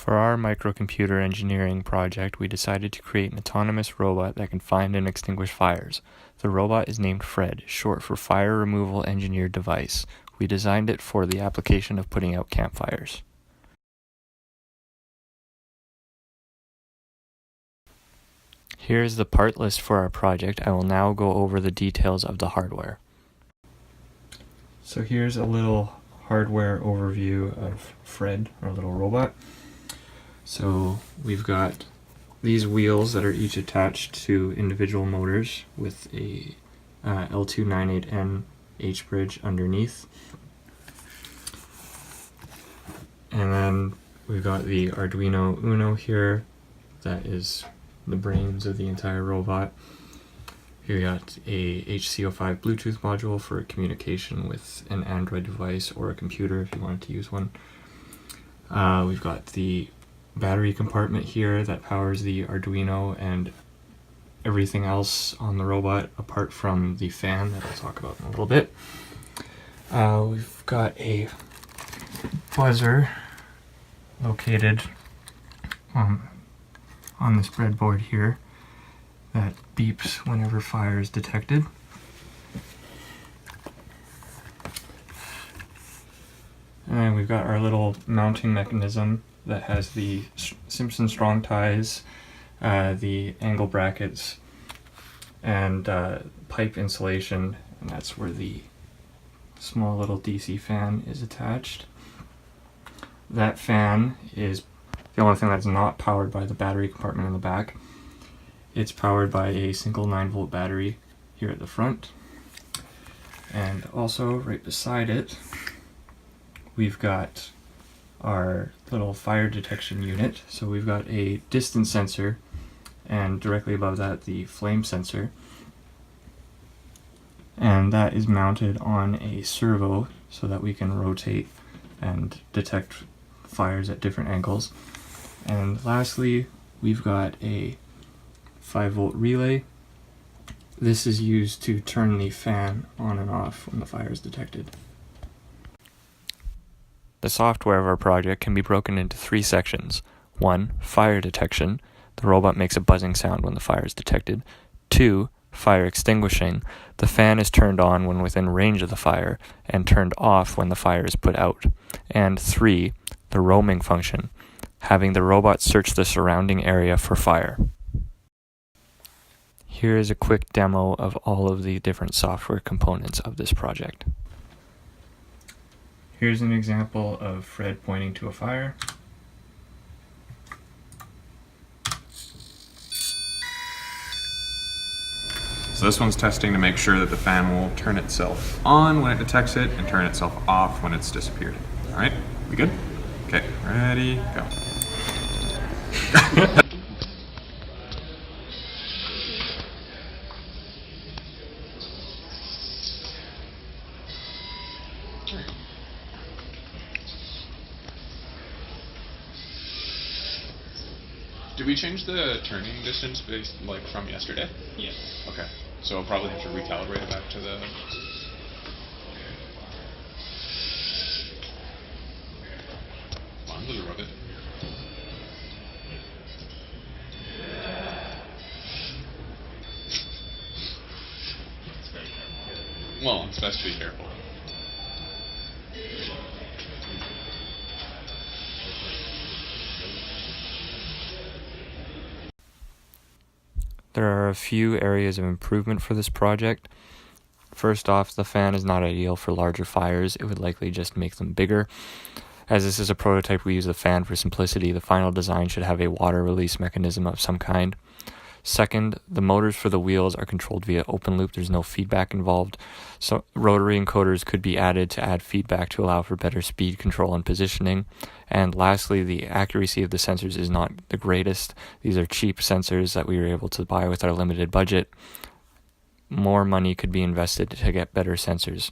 For our microcomputer engineering project, we decided to create an autonomous robot that can find and extinguish fires. The robot is named F.R.E.D, short for Fire Removal Engineered Device. We designed it for the application of putting out campfires. Here is the part list for our project. I will now go over the details of the hardware. So here's a little hardware overview of F.R.E.D, our little robot. So we've got these wheels that are each attached to individual motors with a L298N H-bridge underneath. And then we've got the Arduino Uno here that is the brains of the entire robot. Here we got a HC05 Bluetooth module for communication with an Android device or a computer if you wanted to use one. We've got the battery compartment here that powers the Arduino and everything else on the robot apart from the fan that I'll talk about in a little bit. We've got a buzzer located on this breadboard here that beeps whenever fire is detected. And we've got our little mounting mechanism that has the Simpson strong ties, the angle brackets, and pipe insulation, and that's where the small little DC fan is attached. That fan is the only thing that's not powered by the battery compartment in the back. It's powered by a single 9-volt battery here at the front. And also right beside it, we've got our little fire detection unit. So we've got a distance sensor and directly above that the flame sensor. And that is mounted on a servo so that we can rotate and detect fires at different angles. And lastly, we've got a 5-volt relay. This is used to turn the fan on and off when the fire is detected. The software of our project can be broken into 3 sections. 1. Fire detection. The robot makes a buzzing sound when the fire is detected. 2. Fire extinguishing. The fan is turned on when within range of the fire and turned off when the fire is put out. And 3. The roaming function, having the robot search the surrounding area for fire. Here is a quick demo of all of the different software components of this project. Here's an example of F.R.E.D pointing to a fire. So this one's testing to make sure that the fan will turn itself on when it detects it and turn itself off when it's disappeared. All right, we good? Okay, ready, go. Did we change the turning distance based from yesterday? Yes. Okay. So I'll probably have to recalibrate it back to the does it rub it? Well, it's best to be careful. There are a few areas of improvement for this project. First off, the fan is not ideal for larger fires. It would likely just make them bigger. As this is a prototype, we use the fan for simplicity. The final design should have a water release mechanism of some kind. Second, the motors for the wheels are controlled via open loop. There's no feedback involved. So rotary encoders could be added to add feedback to allow for better speed control and positioning. And lastly, the accuracy of the sensors is not the greatest. These are cheap sensors that we were able to buy with our limited budget. More money could be invested to get better sensors.